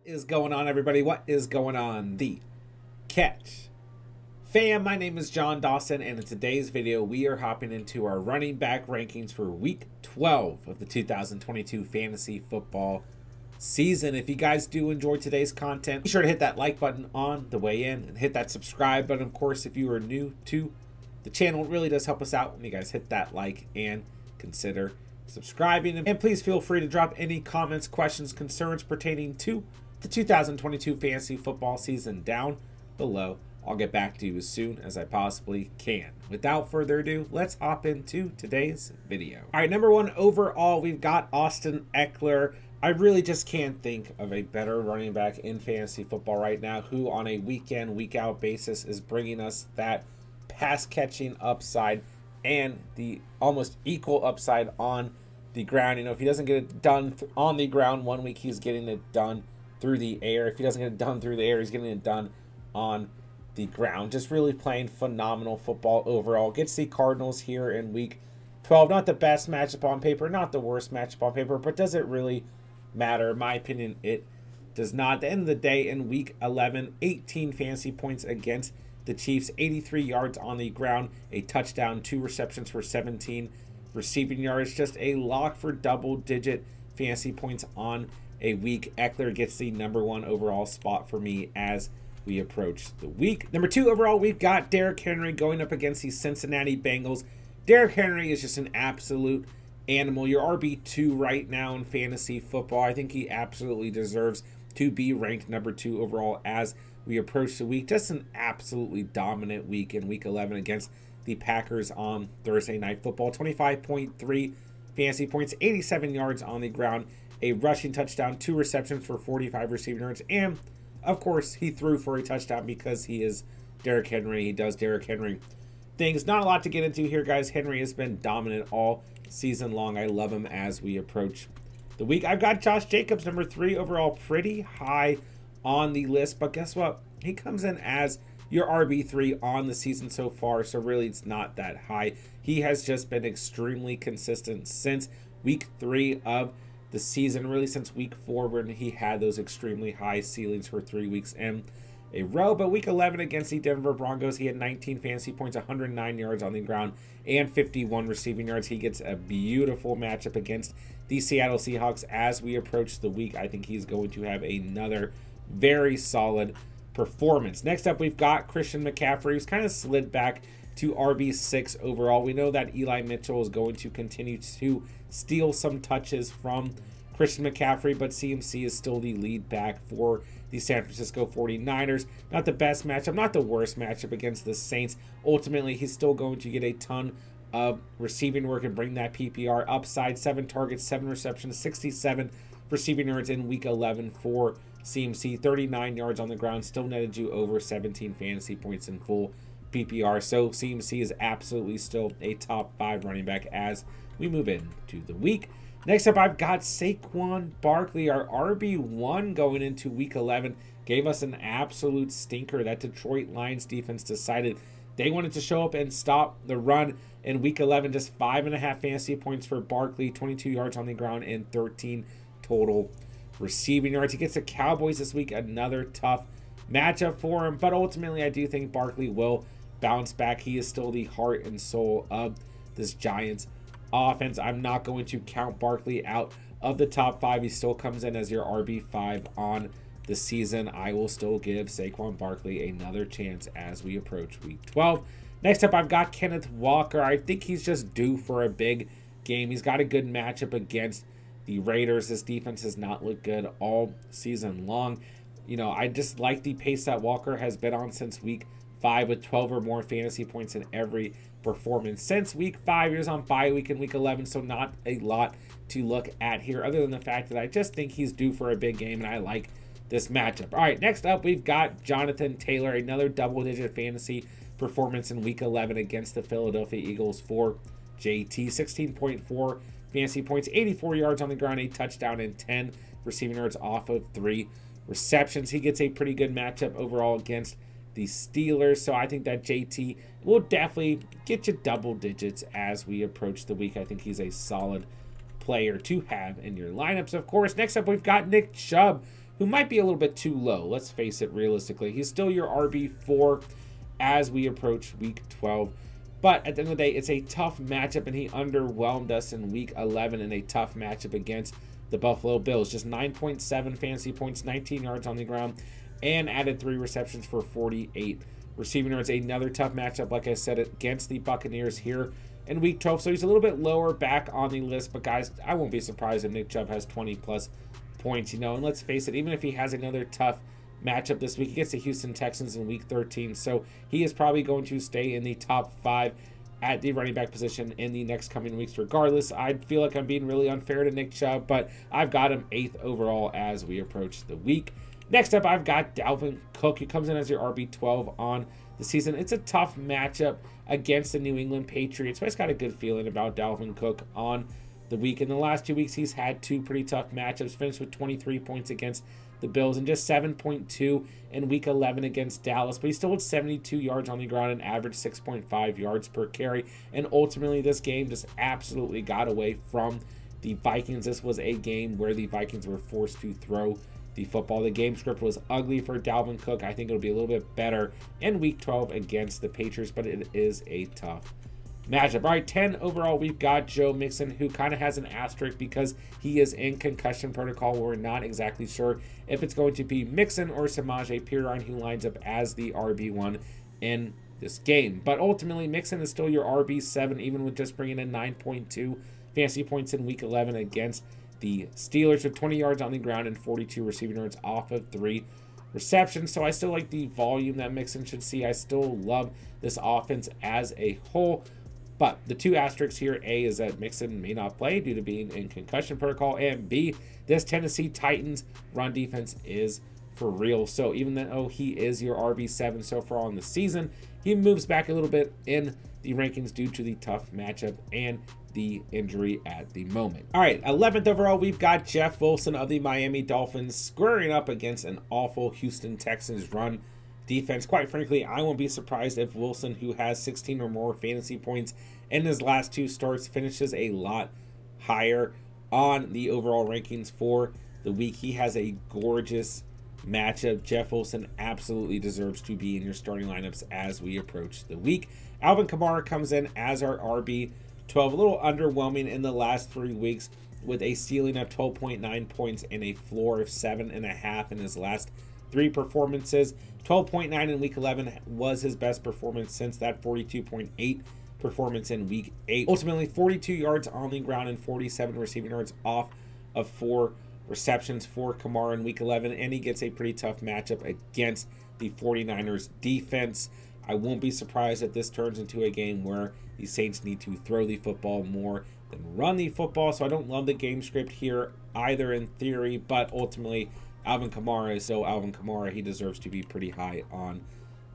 Is going on, everybody? What is going on? The Catch fam, my name is John Dawson, and in today's video we are hopping into our running back rankings for week 12 of the 2022 fantasy football season. If you guys do enjoy today's content, be sure to hit that like button on the way in and hit that subscribe button. Of course, if you are new to the channel, it really does help us out when you guys hit that like and consider subscribing. And please feel free to drop any comments, questions, concerns pertaining to the 2022 fantasy football season down below. I'll get back to you as soon as I possibly can. Without further ado, let's hop into today's video. All right, number one overall, we've got Austin Ekeler. I really just can't think of a better running back in fantasy football right now who on a week in, week out basis is bringing us that pass catching upside and the almost equal upside on the ground. You know, if he doesn't get it done on the ground one week, he's getting it done through the air. If he doesn't get it done through the air, he's getting it done on the ground. Just really playing phenomenal football overall. Gets the Cardinals here in week 12. Not the best matchup on paper, not the worst matchup on paper, but does it really matter? In my opinion, it does not. At the end of the day, in week 11, 18 fantasy points against the Chiefs, 83 yards on the ground, a touchdown, 2 receptions for 17 receiving yards. Just a lock for double-digit fantasy points on a week. Ekeler gets the number one overall spot for me as we approach the week. Number two overall, we've got Derrick Henry going up against the Cincinnati Bengals. Derrick Henry is just an absolute animal. Your RB2 right now in fantasy football. I think he absolutely deserves to be ranked number 2 overall as we approach the week. Just an absolutely dominant week in week 11 against the Packers on Thursday Night Football. 25.3 fantasy points, 87 yards on the ground, a rushing touchdown, 2 receptions for 45 receiving yards, and of course he threw for a touchdown because he is Derrick Henry. He does Derrick Henry things. Not a lot to get into here, guys. Henry has been dominant all season long. I love him as we approach the week. I've got Josh Jacobs, number 3 overall, pretty high on the list, but guess what? He comes in as your RB3 on the season so far, so really it's not that high. He has just been extremely consistent since week 3 of the season, really since week 4 when he had those extremely high ceilings for 3 weeks in a row. But week 11 against the Denver Broncos, he had 19 fantasy points, 109 yards on the ground, and 51 receiving yards. He gets a beautiful matchup against the Seattle Seahawks as we approach the week. I think he's going to have another very solid performance. Next up, we've got Christian McCaffrey, who's kind of slid back to RB6 overall. We know that Eli Mitchell is going to continue to steal some touches from Christian McCaffrey, but CMC is still the lead back for the San Francisco 49ers. Not the best matchup, not the worst matchup against the Saints. Ultimately, he's still going to get a ton of receiving work and bring that PPR upside. 7 targets, 7 receptions, 67 receiving yards in week 11 for CMC. 39 yards on the ground, still netted you over 17 fantasy points in full PPR. So CMC is absolutely still a top 5 running back as we move into the week. Next up, I've got Saquon Barkley, our RB1 going into week 11. Gave us an absolute stinker. That Detroit Lions defense decided they wanted to show up and stop the run in week 11. Just 5.5 fantasy points for Barkley, 22 yards on the ground, and 13 total receiving yards. He gets the Cowboys this week, another tough matchup for him, but ultimately I do think Barkley will bounce back. He is still the heart and soul of this Giants offense. I'm not going to count Barkley out of the top 5. He still comes in as your RB5 on the season. I will still give Saquon Barkley another chance as we approach week 12. Next up, I've got Kenneth Walker. I think he's just due for a big game. He's got a good matchup against the Raiders. This defense has not looked good all season long. You know, I just like the pace that Walker has been on since week 5 with 12 or more fantasy points in every performance since week 5. He was on bye week in week 11, so not a lot to look at here other than the fact that I just think he's due for a big game and I like this matchup. All right, next up, we've got Jonathan Taylor, another double-digit fantasy performance in week 11 against the Philadelphia Eagles for JT. 16.4 fantasy points, 84 yards on the ground, a touchdown, and 10 receiving yards off of 3 receptions. He gets a pretty good matchup overall against the Steelers, so I think that JT will definitely get you double digits as we approach the week. I think he's a solid player to have in your lineups, of course. Next up, we've got Nick Chubb, who might be a little bit too low. Let's face it, realistically. He's still your RB4 as we approach week 12. But at the end of the day, it's a tough matchup, and he underwhelmed us in week 11 in a tough matchup against the Buffalo Bills. Just 9.7 fantasy points, 19 yards on the ground, and added 3 receptions for 48 receiving yards. Another tough matchup, like I said, against the Buccaneers here in week 12. So he's a little bit lower back on the list. But guys, I won't be surprised if Nick Chubb has 20 plus points, you know. And let's face it, even if he has another tough matchup this week, he gets the Houston Texans in week 13. So he is probably going to stay in the top 5 at the running back position in the next coming weeks regardless. I feel like I'm being really unfair to Nick Chubb, but I've got him 8th overall as we approach the week. Next up, I've got Dalvin Cook. He comes in as your RB12 on the season. It's a tough matchup against the New England Patriots, but I just got a good feeling about Dalvin Cook on the week. In the last 2 weeks, he's had 2 pretty tough matchups, finished with 23 points against the Bills and just 7.2 in week 11 against Dallas, but he still had 72 yards on the ground and averaged 6.5 yards per carry. And ultimately, this game just absolutely got away from the Vikings. This was a game where the Vikings were forced to throw the football. The game script was ugly for Dalvin Cook. I think it'll be a little bit better in week 12 against the Patriots, but it is a tough matchup. All right, 10 overall, we've got Joe Mixon, who kind of has an asterisk because he is in concussion protocol. We're not exactly sure if it's going to be Mixon or Samaje Perine who lines up as the RB1 in this game. But ultimately, Mixon is still your RB7, even with just bringing in 9.2 fantasy points in week 11 against the Steelers, with 20 yards on the ground and 42 receiving yards off of 3 receptions. So I still like the volume that Mixon should see. I still love this offense as a whole. But the 2 asterisks here, A, is that Mixon may not play due to being in concussion protocol, and B, this Tennessee Titans run defense is for real. So even though he is your RB7 so far on the season, he moves back a little bit in the rankings due to the tough matchup and the injury at the moment. All right, 11th overall, we've got Jeff Wilson of the Miami Dolphins squaring up against an awful Houston Texans run defense. Quite frankly, I won't be surprised if Wilson, who has 16 or more fantasy points in his last 2 starts, finishes a lot higher on the overall rankings for the week. He has a gorgeous matchup. Jeff Wilson absolutely deserves to be in your starting lineups as we approach the week. Alvin Kamara comes in as our RB12, a little underwhelming in the last 3 weeks with a ceiling of 12.9 points and a floor of 7.5 in his last 3 performances. 12.9 in week 11 was his best performance since that 42.8 performance in week 8. Ultimately, 42 yards on the ground and 47 receiving yards off of 4 receptions for Kamara in week 11, and he gets a pretty tough matchup against the 49ers defense. I won't be surprised if this turns into a game where the Saints need to throw the football more than run the football, so I don't love the game script here either in theory, but ultimately Alvin Kamara is still Alvin Kamara. He deserves to be pretty high on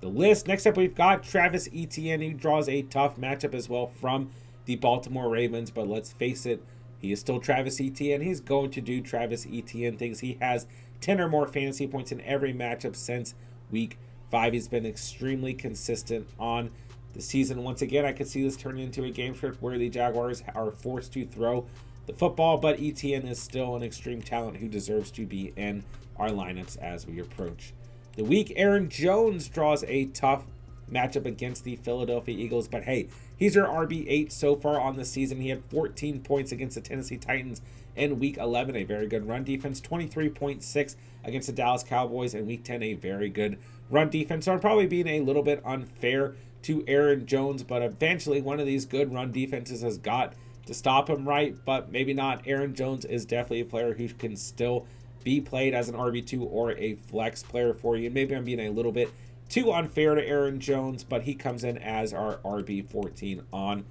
the list. Next up, we've got Travis Etienne, who draws a tough matchup as well from the Baltimore Ravens, but let's face it, he is still Travis Etienne. He's going to do Travis Etienne things. He has 10 or more fantasy points in every matchup since week 5. He's been extremely consistent on the season. Once again, I could see this turning into a game script where the Jaguars are forced to throw the football, but Etienne is still an extreme talent who deserves to be in our lineups as we approach the week. Aaron Jones draws a tough matchup against the Philadelphia Eagles, but hey, he's your RB8 so far on the season. He had 14 points against the Tennessee Titans in week 11, a very good run defense. 23.6 against the Dallas Cowboys in week 10, a very good run defense. So I'm probably being a little bit unfair to Aaron Jones, but eventually one of these good run defenses has got to stop him, right? But maybe not. Aaron Jones is definitely a player who can still be played as an RB2 or a flex player for you. Maybe I'm being a little bit too unfair to Aaron Jones, but he comes in as our RB14 on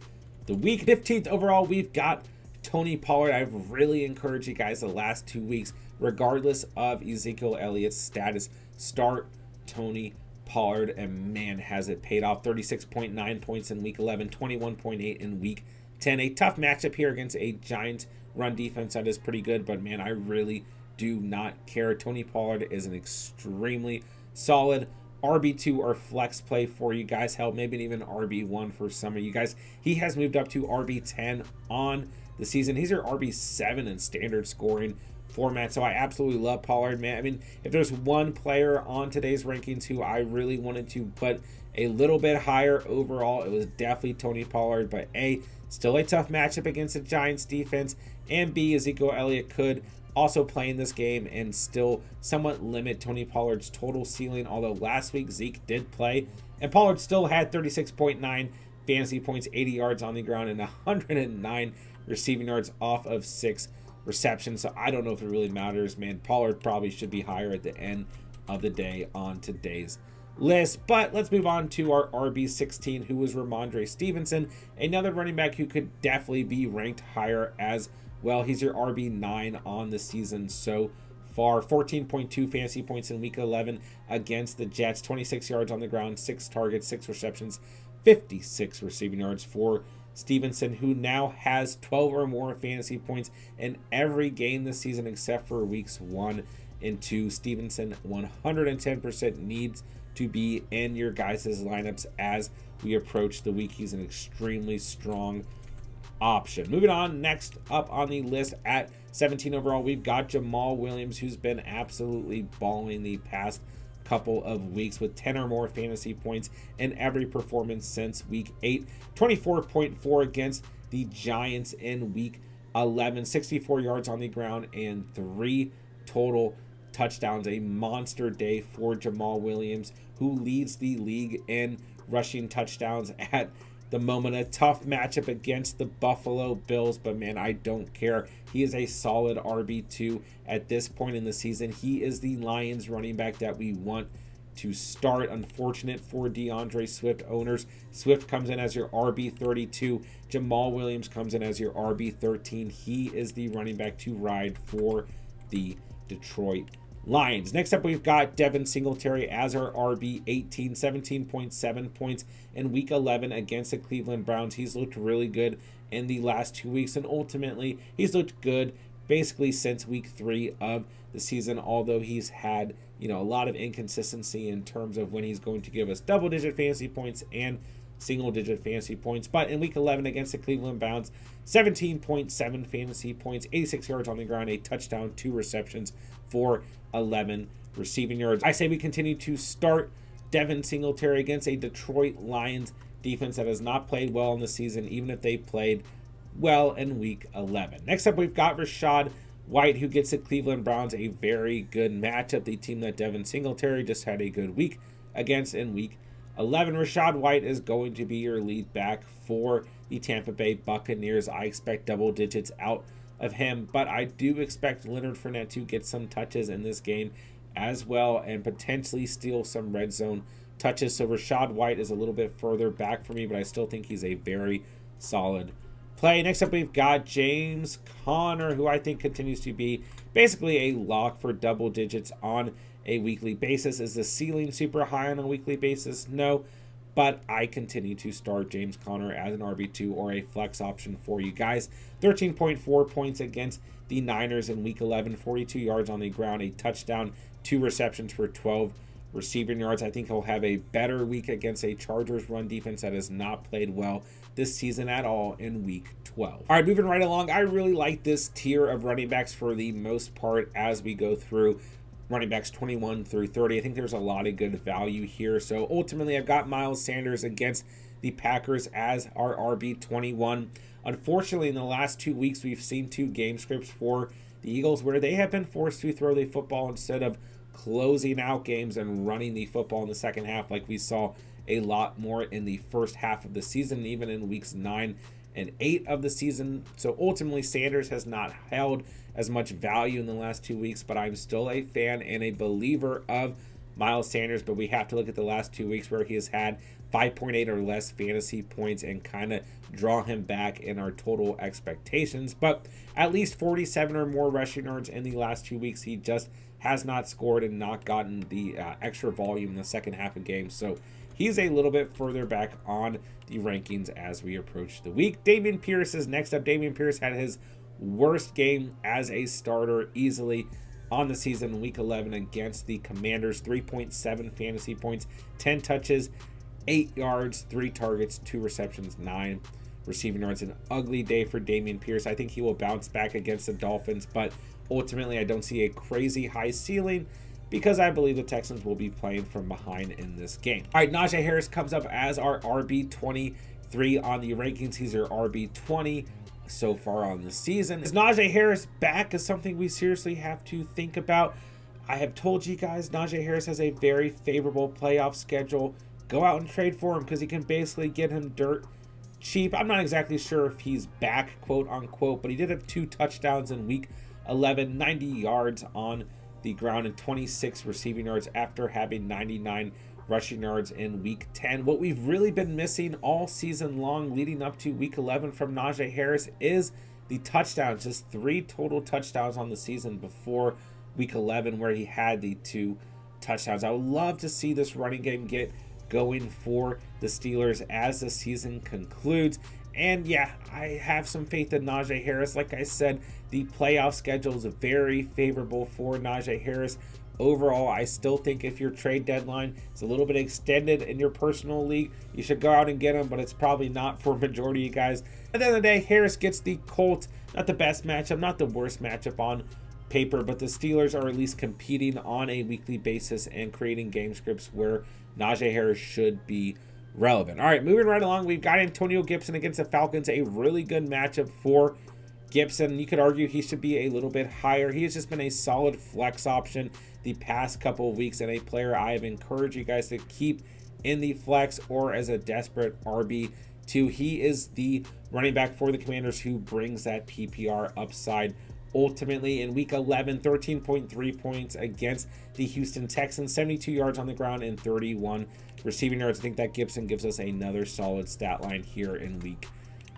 the week. 15th overall, we've got Tony Pollard. I've really encouraged you guys the last 2 weeks, regardless of Ezekiel Elliott's status, start Tony Pollard, and man, has it paid off. 36.9 points in week 11, 21.8 in week 10. A tough matchup here against a Giants run defense that is pretty good, but man, I really do not care. Tony Pollard is an extremely solid RB2 or flex play for you guys. Hell, maybe even RB1 for some of you guys. He has moved up to RB10 on the season. He's your RB7 in standard scoring format. So I absolutely love Pollard, man. I mean, if there's one player on today's rankings who I really wanted to put a little bit higher overall, it was definitely Tony Pollard. But A, still a tough matchup against the Giants defense, and B, Ezekiel Elliott could also play in this game and still somewhat limit Tony Pollard's total ceiling, although last week Zeke did play, and Pollard still had 36.9 fantasy points, 80 yards on the ground, and 109 receiving yards off of 6 receptions. So I don't know if it really matters, man. Pollard probably should be higher at the end of the day on today's list. But let's move on to our RB16, who was Ramondre Stevenson, another running back who could definitely be ranked higher as well. He's your RB9 on the season so far. 14.2 fantasy points in week 11 against the Jets, 26 yards on the ground, 6 targets, 6 receptions, 56 receiving yards for Stevenson, who now has 12 or more fantasy points in every game this season except for weeks 1 and 2. Stevenson 110% needs to be in your guys' lineups as we approach the week. He's an extremely strong option. Moving on, next up on the list at 17 overall, we've got Jamal Williams, who's been absolutely balling the past couple of weeks with 10 or more fantasy points in every performance since week 8. 24.4 against the Giants in week 11, 64 yards on the ground and 3 total touchdowns. A monster day for Jamal Williams, who leads the league in rushing touchdowns at the moment. A tough matchup against the Buffalo Bills, but man, I don't care. He is a solid RB2 at this point in the season. He is the Lions running back that we want to start. Unfortunate for DeAndre Swift owners. Swift comes in as your RB32. Jamal Williams comes in as your RB13. He is the running back to ride for the Detroit Lions. Next up, we've got Devin Singletary as our RB18, 17.7 points in week 11 against the Cleveland Browns. He's looked really good in the last 2 weeks, and ultimately he's looked good basically since week 3 of the season, although he's had, a lot of inconsistency in terms of when he's going to give us double-digit fantasy points and single-digit fantasy points. But in week 11 against the Cleveland Browns, 17.7 fantasy points, 86 yards on the ground, a touchdown, 2 receptions for 11 receiving yards. I say we continue to start Devin Singletary against a Detroit Lions defense that has not played well in the season, even if they played well in week 11. Next up, we've got Rachaad White, who gets the Cleveland Browns a very good matchup, the team that Devin Singletary just had a good week against in week 11. Rachaad White is going to be your lead back for the Tampa Bay Buccaneers. I expect double digits out of him, but I do expect Leonard Fournette to get some touches in this game as well and potentially steal some red zone touches. So Rachaad White is a little bit further back for me, but I still think he's a very solid play. Next up, we've got James Conner, who I think continues to be basically a lock for double digits on a weekly basis. Is the ceiling super high on a weekly basis? No, but I continue to start James Conner as an RB2 or a flex option for you guys. 13.4 points against the Niners in week 11, 42 yards on the ground, a touchdown, 2 receptions for 12 receiving yards. I think he'll have a better week against a Chargers run defense that has not played well this season at all in week 12. All right, moving right along. I really like this tier of running backs for the most part as we go through running backs 21 through 30. I think there's a lot of good value here. So ultimately, I've got Miles Sanders against the Packers as our RB21. Unfortunately, in the last 2 weeks, we've seen 2 game scripts for the Eagles where they have been forced to throw the football instead of closing out games and running the football in the second half, like we saw a lot more in the first half of the season, even in weeks 9 and 8 of the season. So ultimately, Sanders has not held as much value in the last 2 weeks, but I'm still a fan and a believer of Miles Sanders. But we have to look at the last 2 weeks where he has had 5.8 or less fantasy points and kind of draw him back in our total expectations. But at least 47 or more rushing yards in the last 2 weeks. He just has not scored and not gotten the extra volume in the second half of games. So he's a little bit further back on the rankings as we approach the week. Dameon Pierce is next up. Dameon Pierce had his worst game as a starter easily on the season in week 11 against the Commanders. 3.7 fantasy points, 10 touches, 8 yards, 3 targets, 2 receptions, 9 receiving yards. An ugly day for Dameon Pierce. I think he will bounce back against the Dolphins, but Ultimately, I don't see a crazy high ceiling because I believe the Texans will be playing from behind in this game. All right, Najee Harris comes up as our RB23 on the rankings. He's our RB20 so far on the season. Is Najee Harris back is something we seriously have to think about. I have told you guys Najee Harris has a very favorable playoff schedule. Go out and trade for him because he can basically get him dirt cheap. I'm not exactly sure if he's back, quote unquote, but he did have 2 touchdowns in week 11, 90 yards on the ground and 26 receiving yards after having 99 rushing yards in week 10. What we've really been missing all season long leading up to week 11 from Najee Harris is the touchdowns. Just 3 total touchdowns on the season before week 11 where he had the 2 touchdowns. I would love to see this running game get going for the Steelers as the season concludes. And yeah, I have some faith in Najee Harris. Like I said, the playoff schedule is very favorable for Najee Harris. Overall, I still think if your trade deadline is a little bit extended in your personal league, you should go out and get him, but it's probably not for a majority of you guys. At the end of the day, Harris gets the Colts. Not the best matchup, not the worst matchup on paper, but the Steelers are at least competing on a weekly basis and creating game scripts where Najee Harris should be relevant. All right, moving right along, we've got Antonio Gibson against the Falcons, a really good matchup for Gibson. You could argue he should be a little bit higher. He has just been a solid flex option the past couple of weeks and a player I have encouraged you guys to keep in the flex or as a desperate RB2. He is the running back for the Commanders who brings that PPR upside. Ultimately, in week 11, 13.3 points against the Houston Texans, 72 yards on the ground and 31 receiving yards. I think that Gibson gives us another solid stat line here in week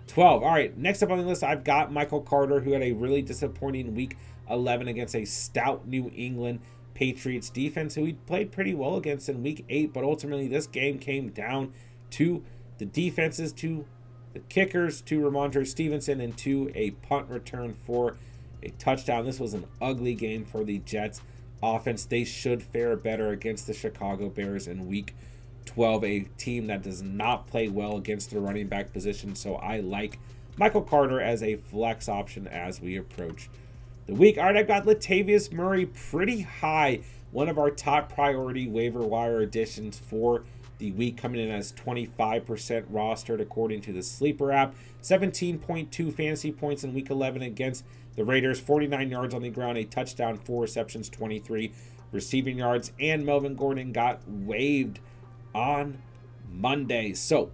12. All right, next up on the list, I've got Michael Carter, who had a really disappointing week 11 against a stout New England Patriots defense, who he played pretty well against in week 8, but ultimately this game came down to the defenses, to the kickers, to Ramondre Stevenson, and to a punt return for a touchdown. This was an ugly game for the Jets offense. They should fare better against the Chicago Bears in week 12, a team that does not play well against the running back position. So I like Michael Carter as a flex option as we approach the week. All right, I've got Latavius Murray pretty high. One of our top priority waiver wire additions for the week, coming in as 25% rostered according to the Sleeper app. 17.2 fantasy points in week 11 against the Raiders, 49 yards on the ground, a touchdown, 4 receptions, 23 receiving yards, and Melvin Gordon got waived on Monday. So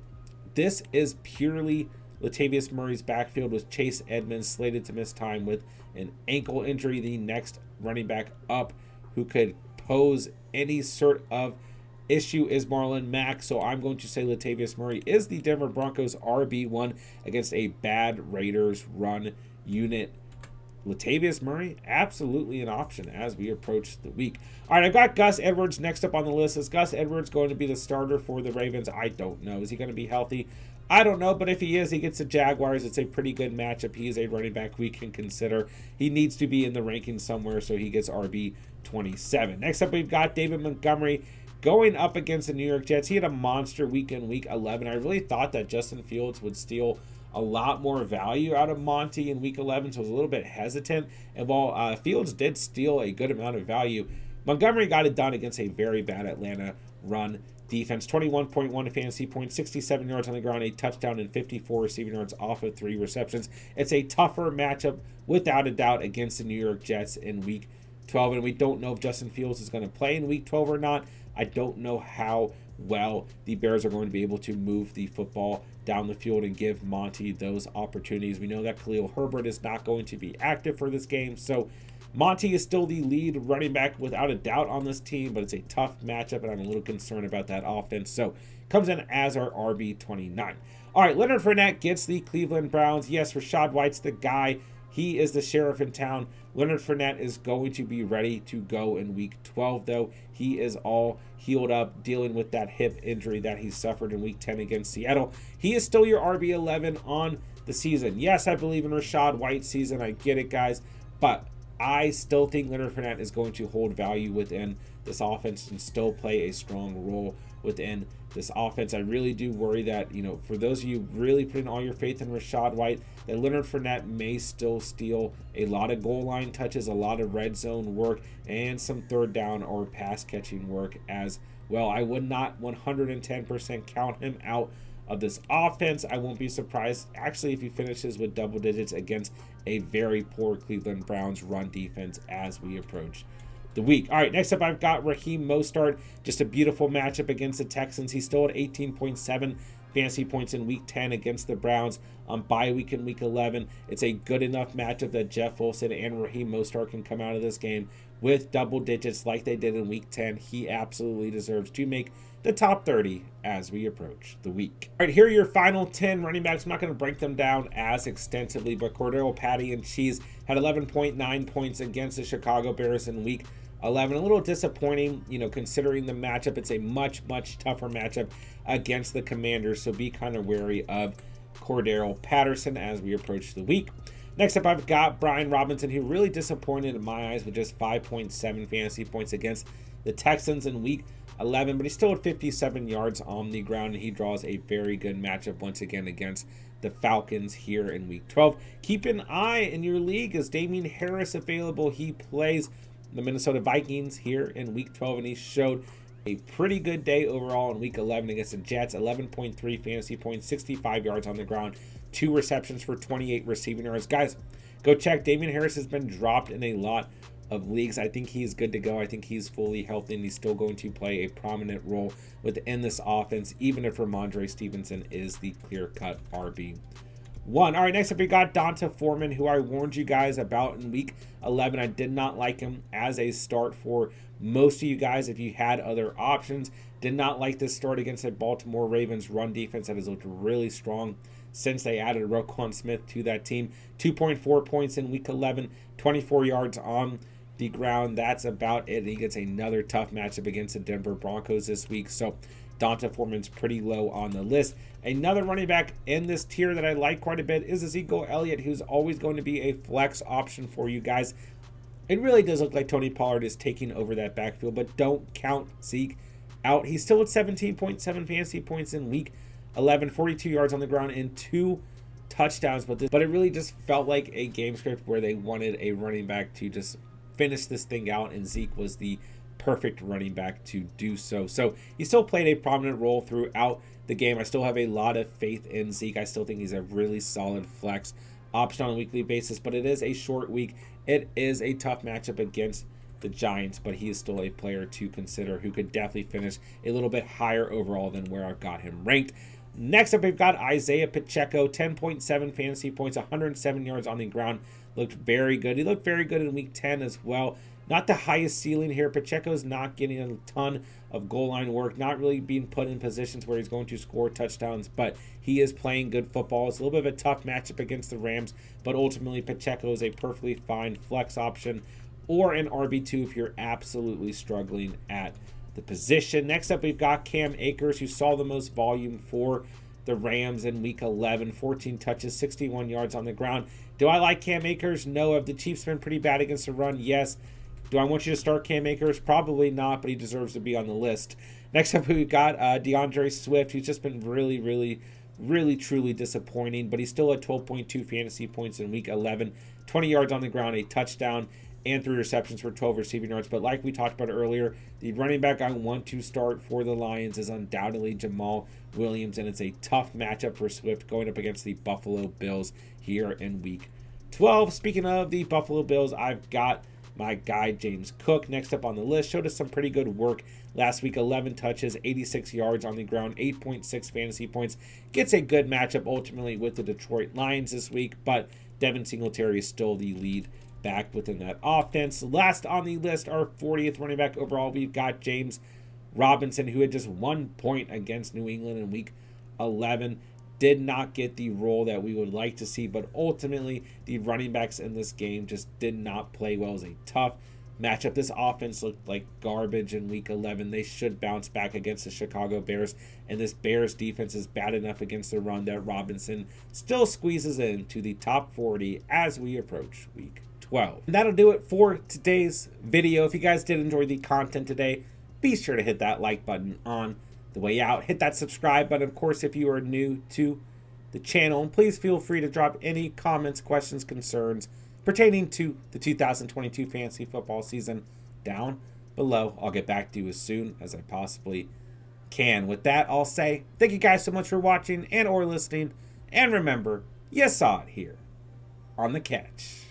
this is purely Latavius Murray's backfield with Chase Edmonds slated to miss time with an ankle injury. The next running back up who could pose any sort of issue is Marlon Mack. So I'm going to say Latavius Murray is the Denver Broncos RB1 against a bad Raiders run unit. Latavius Murray, absolutely an option as we approach the week. All right, I've got Gus Edwards next up on the list. Is Gus Edwards going to be the starter for the Ravens? I don't know. Is he going to be healthy? I don't know, but if he is, he gets the Jaguars. It's a pretty good matchup. He is a running back we can consider. He needs to be in the rankings somewhere, so he gets RB27. Next up, we've got David Montgomery going up against the New York Jets. He had a monster week in week 11. I really thought that Justin Fields would steal a lot more value out of Monty in week 11, so I was a little bit hesitant. And while Fields did steal a good amount of value, Montgomery got it done against a very bad Atlanta run defense. 21.1 fantasy points, 67 yards on the ground, a touchdown, and 54 receiving yards off of 3 receptions. It's a tougher matchup, without a doubt, against the New York Jets in week 12, and we don't know if Justin Fields is going to play in week 12 or not. I don't know how well the Bears are going to be able to move the football down the field and give Monty those opportunities. We know that Khalil Herbert is not going to be active for this game, so Monty is still the lead running back without a doubt on this team, but it's a tough matchup, and I'm a little concerned about that offense. So comes in as our RB29. All right, Leonard Fournette gets the Cleveland Browns. Yes, Rachaad White's the guy. He is the sheriff in town. Leonard Fournette is going to be ready to go in week 12, though. He is all healed up, dealing with that hip injury that he suffered in week 10 against Seattle. He is still your RB11 on the season. Yes, I believe in Rachaad White's season. I get it, guys. But I still think Leonard Fournette is going to hold value within this offense and still play a strong role within this offense. I really do worry that, for those of you really putting all your faith in Rachaad White, that Leonard Fournette may still steal a lot of goal line touches, a lot of red zone work, and some third down or pass catching work as well. I would not 110% count him out of this offense. I won't be surprised, actually, if he finishes with double digits against a very poor Cleveland Browns run defense as we approach the week. All right, next up, I've got Raheem Mostert. Just a beautiful matchup against the Texans. He's still at 18.7 fantasy points in week 10 against the Browns on bye week in week 11. It's a good enough matchup that Jeff Wilson and Raheem Mostert can come out of this game with double digits like they did in week 10. He absolutely deserves to make the top 30 as we approach the week. All right, here are your final 10 running backs. I'm not going to break them down as extensively, but Cordero Patty and Cheese had 11.9 points against the Chicago Bears in week 11. A little disappointing, considering the matchup. It's a much, much tougher matchup against the Commanders, so be kind of wary of Cordero Patterson as we approach the week. Next up, I've got Brian Robinson, who really disappointed in my eyes with just 5.7 fantasy points against the Texans in week 11, but he's still at 57 yards on the ground, and he draws a very good matchup once again against the Falcons here in week 12. Keep an eye in your league. Is Damien Harris available? He plays the Minnesota Vikings here in week 12, and he showed a pretty good day overall in week 11 against the Jets. 11.3 fantasy points, 65 yards on the ground, 2 receptions for 28 receiving yards. Guys, go check. Damien Harris has been dropped in a lot of leagues. I think he's good to go. I think he's fully healthy, and he's still going to play a prominent role within this offense, even if Ramondre Stevenson is the clear-cut RB1. All right, next up we got Donta Foreman, who I warned you guys about in week 11. I did not like him as a start for most of you guys if you had other options. Did not like this start against the Baltimore Ravens run defense that has looked really strong since they added Roquan Smith to that team. 2.4 points in week 11, 24 yards on the ground. That's about it. He gets another tough matchup against the Denver Broncos this week, so Donta Foreman's pretty low on the list. Another running back in this tier that I like quite a bit is Ezekiel Elliott, who's always going to be a flex option for you guys. It really does look like Tony Pollard is taking over that backfield, but don't count Zeke out. He's still at 17.7 fantasy points in week 11, 42 yards on the ground, and 2 touchdowns. But it really just felt like a game script where they wanted a running back to just finish this thing out, and Zeke was the perfect running back to do so. So he still played a prominent role throughout the game. I still have a lot of faith in Zeke. I still think he's a really solid flex option on a weekly basis, but it is a short week. It is a tough matchup against the Giants, but he is still a player to consider who could definitely finish a little bit higher overall than where I've got him ranked. Next up, we've got Isaiah Pacheco, 10.7 fantasy points, 107 yards on the ground. Looked very good. He looked very good in week 10 as well. Not the highest ceiling here. Pacheco's not getting a ton of goal line work, not really being put in positions where he's going to score touchdowns, but he is playing good football. It's a little bit of a tough matchup against the Rams, but ultimately Pacheco is a perfectly fine flex option or an RB2 if you're absolutely struggling at the position. Next up, we've got Cam Akers, who saw the most volume for the Rams in week 11, 14 touches, 61 yards on the ground. Do I like Cam Akers? No. Have the Chiefs been pretty bad against the run? Yes. Do I want you to start Cam Akers? Probably not, but he deserves to be on the list. Next up, we've got DeAndre Swift, who's just been really, truly disappointing, but he's still at 12.2 fantasy points in week 11, 20 yards on the ground, a touchdown, and 3 receptions for 12 receiving yards. But like we talked about earlier, the running back I want to start for the Lions is undoubtedly Jamal Williams, and it's a tough matchup for Swift going up against the Buffalo Bills here in week 12. Speaking of the Buffalo Bills, I've got my guy James Cook next up on the list. Showed us some pretty good work last week. 11 touches, 86 yards on the ground, 8.6 fantasy points. Gets a good matchup ultimately with the Detroit Lions this week, but Devin Singletary is still the lead back within that offense. Last on the list, our 40th running back overall, we've got James Robinson, who had just 1 point against New England in week 11. Did not get the role that we would like to see, but ultimately the running backs in this game just did not play well. It was a tough matchup. This offense looked like garbage in week 11. They should bounce back against the Chicago Bears, and this Bears defense is bad enough against the run that Robinson still squeezes into the top 40 as we approach week 12. And that'll do it for today's video. If you guys did enjoy the content today, be sure to hit that like button on the way out. Hit that subscribe button, of course, if you are new to the channel. And please feel free to drop any comments, questions, concerns pertaining to the 2022 fantasy football season down below. I'll get back to you as soon as I possibly can. With that, I'll say thank you guys so much for watching and or listening. And remember, you saw it here on The Catch.